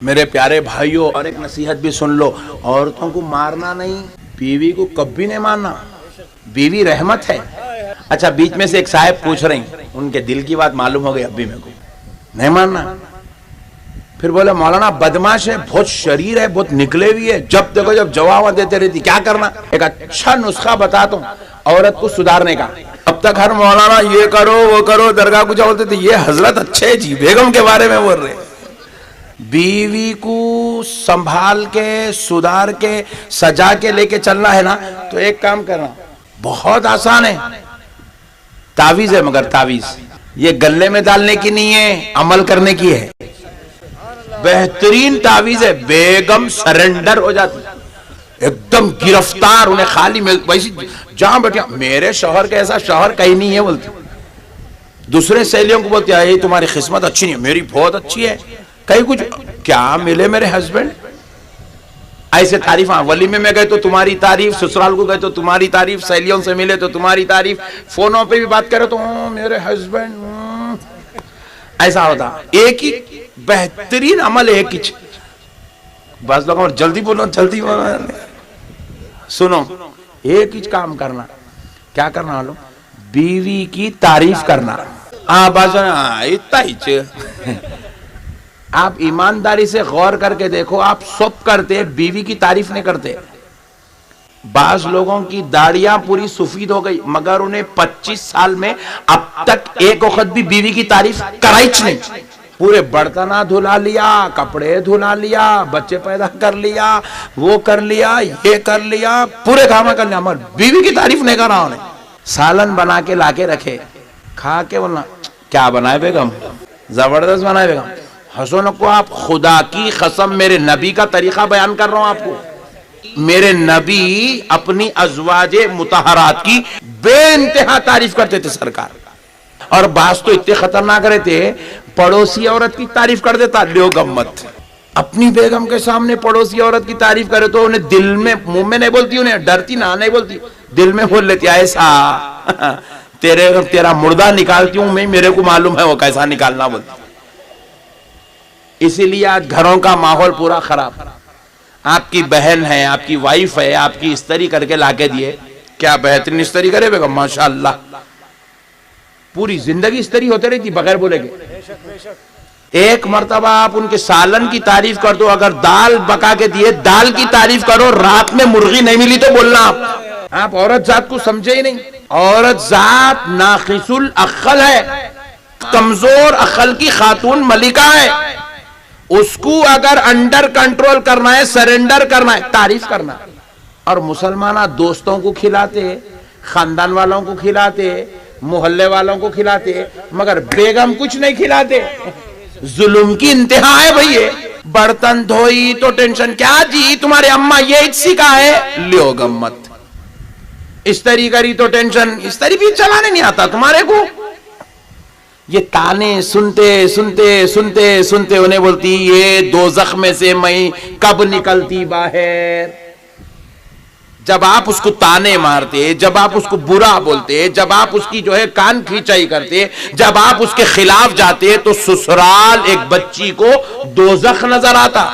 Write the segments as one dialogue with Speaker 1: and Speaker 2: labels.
Speaker 1: میرے پیارے بھائیوں، اور ایک نصیحت بھی سن لو، عورتوں کو مارنا نہیں، بیوی کو کبھی نہیں مارنا، بیوی رحمت ہے۔ اچھا، بیچ میں سے ایک صاحب پوچھ رہی، ان کے دل کی بات معلوم ہو گئی، اب بھی میرے کو نہیں مارنا۔ پھر بولے مولانا بدماش ہے، بہت شریر ہے، بہت نکلے ہوئی ہے، جب دیکھو جب جواب دیتے رہتی، کیا کرنا؟ ایک اچھا نسخہ بتاتا ہوں عورت کو سدھارنے کا۔ اب تک ہر مولانا یہ کرو وہ کرو، درگاہ کو بولتے تھے، یہ حضرت اچھے جی بیگم کے بارے میں بول رہے۔ بیوی کو سنبھال کے سدھار کے سجا کے لے کے چلنا ہے نا، تو ایک کام کرنا بہت آسان ہے، تعویذ ہے، مگر تعویذ یہ گلے میں ڈالنے کی نہیں ہے، عمل کرنے کی ہے۔ بہترین تعویذ ہے، بیگم سرنڈر ہو جاتی، ایک دم گرفتار، انہیں خالی ویسی جہاں بیٹھے، میرے شوہر کا ایسا شوہر کہیں نہیں ہے بولتی، دوسرے سہیلیوں کو بولتی ہے تمہاری قسمت اچھی نہیں ہے، میری بہت اچھی ہے، کہیں کچھ کیا ملے میرے ہسبینڈ، ایسے تعریف۔ ہاں، ولیمے میں گئے تو تمہاری تعریف، سسرال کو گئے تو تمہاری تعریف، سہیلیوں سے ملے تو تمہاری تعریف، فونوں پہ بھی بات کرے تو میرے ہسبینڈ، ایسا ہوتا۔ ایک ہی بہترین عمل، ایک ہی۔ بعض لوگوں جلدی بولو جلدی بولو، سنو، ایک ہی کام کرنا، کیا کرنا والوں؟ بیوی کی تعریف کرنا۔ اتنا ہی۔ آپ ایمانداری سے غور کر کے دیکھو، آپ سب کرتے، بیوی کی تعریف نہیں کرتے۔ بعض لوگوں کی داڑیاں پوری سفید ہو گئی، مگر انہیں 25 سال میں اب تک ایک وقت بھی بیوی کی تعریف کرائی نہیں۔ پورے برتنہ دھلا لیا، کپڑے دھلا لیا، بچے پیدا کر لیا، وہ کر لیا، یہ کر لیا، پورے کام کر لیا، مگر بیوی کی تعریف نہیں کرا انہیں۔ سالن بنا کے لا کے رکھے، کھا کے بولنا کیا بنائے بیگم، زبردست بنائے بیگم۔ حسن کو آپ، خدا کی قسم میرے نبی کا طریقہ بیان کر رہا ہوں آپ کو، میرے نبی اپنی ازواج مطہرات کی بے انتہا تعریف کرتے تھے سرکار، اور بعض تو اتنے خطرناک رہتے، پڑوسی عورت کی تعریف کر دیتا، لیو گمت، اپنی بیگم کے سامنے پڑوسی عورت کی تعریف کرے تو انہیں دل میں، منہ میں نہیں بولتی، انہیں ڈرتی نہ نہیں بولتی، دل میں بول لیتی، ایسا تیرا مردہ نکالتی ہوں میں، میرے کو معلوم ہے وہ کیسا نکالنا بولتی۔ اسی لیے آج گھروں کا ماحول پورا خراب۔ آپ کی بہن ہے، آپ کی وائف ہے، آپ کی استری کر کے لا کے دیے، کیا بہترین استری کرے بیگم، ماشاءاللہ، پوری زندگی استری ہوتے رہتی بغیر بولے گے۔ ایک مرتبہ آپ ان کے سالن کی تعریف کر دو، اگر دال پکا کے دیے دال کی تعریف کرو، رات میں مرغی نہیں ملی تو بولنا آپ عورت ذات کو سمجھے ہی نہیں۔ عورت ذات ناقص العقل ہے، کمزور عقل کی خاتون ملکہ ہے، اس کو اگر انڈر کنٹرول کرنا ہے، سرنڈر کرنا ہے، تعریف کرنا۔ اور مسلمانہ دوستوں کو کھلاتے، خاندان والوں کو کھلاتے، محلے والوں کو کھلاتے، مگر بیگم کچھ نہیں کھلاتے۔ ظلم کی انتہا ہے بھئی، برتن دھوئی تو ٹینشن، کیا جی تمہارے اماں یہ سکھا ہے، لیو گمت، استری کری تو ٹینشن، استری بھی چلانے نہیں آتا تمہارے کو۔ یہ تانے سنتے سنتے سنتے سنتے انہیں بولتی، یہ دوزخ میں سے میں کب نکلتی باہر۔ جب آپ اس کو تانے مارتے، جب آپ اس کو برا بولتے، جب آپ اس کی جو ہے کان کھینچائی کرتے، جب آپ اس کے خلاف جاتے، تو سسرال ایک بچی کو دوزخ نظر آتا۔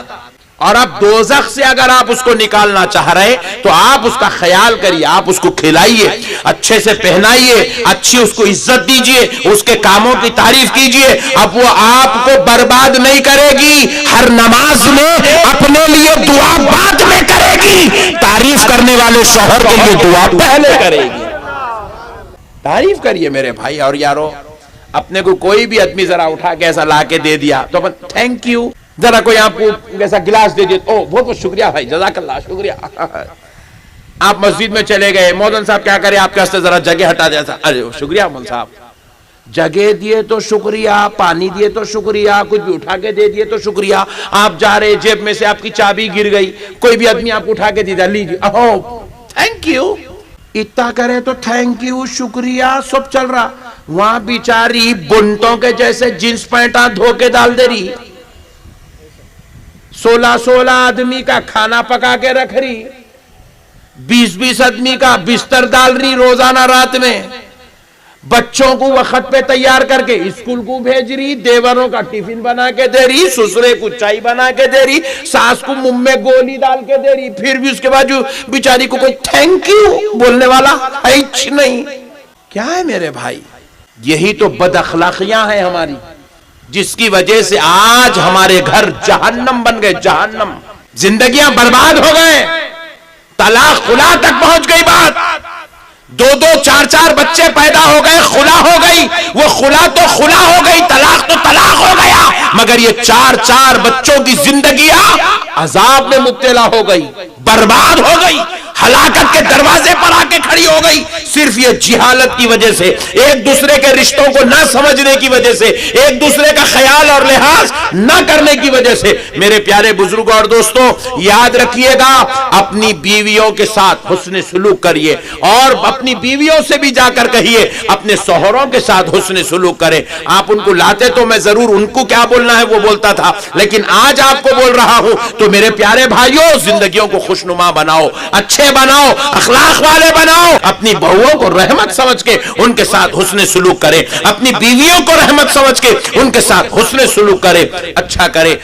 Speaker 1: اور اب دوزخ سے اگر آپ اس کو نکالنا چاہ رہے تو آپ اس کا خیال کریے، آپ اس کو کھلائیے، اچھے سے پہنائیے، اچھی اس کو عزت دیجئے، اس کے کاموں کی تعریف کیجئے۔ اب وہ آپ کو برباد نہیں کرے گی، ہر نماز میں اپنے لیے دعا بعد میں کرے گی، تعریف کرنے والے شوہر کے لیے دعا پہلے کرے گی۔ تعریف کریے میرے بھائی اور یارو۔ اپنے کو کوئی بھی آدمی ذرا اٹھا کے ایسا لا کے دے دیا تو تھینک یو، ذرا کوئی آپ کو ایسا گلاس دے دیا، او بہت بہت شکریہ بھائی، جزاک اللہ، شکریہ۔ آپ مسجد میں چلے گئے، مولوی صاحب کیا کرے، آپ کے واسطے ذرا جگہ ہٹا دیا، ارے شکریہ مولوی صاحب، جگہ دیے تو شکریہ، پانی دیے تو شکریہ، کچھ بھی اٹھا کے دے دیے تو شکریہ۔ آپ جا رہے، جیب میں سے آپ کی چابی گر گئی، کوئی بھی آدمی آپ کو اٹھا کے دے دیا، لیجیے، اوہ تھینک یو، اتنا کرے تو تھینک یو، شکریہ، سب چل رہا۔ وہاں بیچاری بنٹوں کے جیسے جینس پینٹاں دھو کے ڈال دے رہی، 16 آدمی کا کھانا پکا کے رکھ رہی، 20 آدمی کا بستر ڈال رہی روزانہ رات میں، بچوں کو وقت پہ تیار کر کے اسکول کو بھیج رہی، دیوروں کا ٹفن بنا کے دے رہی، سسرے کو چائے بنا کے دے رہی، ساس کو منہ میں گولی ڈال کے دے رہی، پھر بھی اس کے بعد جو بیچاری کو کوئی تھینک یو بولنے والا ہیچ نہیں۔ کیا ہے میرے بھائی؟ یہی تو بد اخلاقیاں ہیں ہماری، جس کی وجہ سے آج ہمارے گھر جہنم بن گئے، جہنم، زندگیاں برباد ہو گئے، طلاق خلا تک پہنچ گئی بات، دو دو چار چار بچے پیدا ہو گئے، خلا ہو گئی، وہ خلا تو خلا ہو گئی، طلاق تو طلاق ہو گیا، مگر یہ چار چار بچوں کی زندگیاں عذاب میں مبتلا ہو گئی، برباد ہو گئی، ہلاکت کے دروازے پر آ کے کھڑی ہو گئی، صرف یہ جہالت کی وجہ سے، ایک دوسرے کے رشتوں کو نہ سمجھنے کی وجہ سے، ایک دوسرے کا خیال اور لحاظ نہ کرنے کی وجہ سے۔ میرے پیارے بزرگوں اور دوستوں، یاد رکھیے گا، اپنی بیویوں کے ساتھ حسن سلوک کریے، اور اپنی بیویوں سے بھی جا کر کہیے اپنے شوہروں کے ساتھ حسن سلوک کریں۔ آپ ان کو لاتے تو میں ضرور ان کو کیا بولنا ہے وہ بولتا تھا، لیکن آج آپ کو بول رہا ہوں، تو میرے پیارے بھائیوں، زندگیوں کو خوشنما بناؤ، اچھے بناؤ، اخلاق والے بناؤ، اپنی بہووں کو رحمت سمجھ کے ان کے ساتھ حسن سلوک کریں، اپنی بیویوں کو رحمت سمجھ کے ان کے ساتھ حسن سلوک کریں، اچھا کریں۔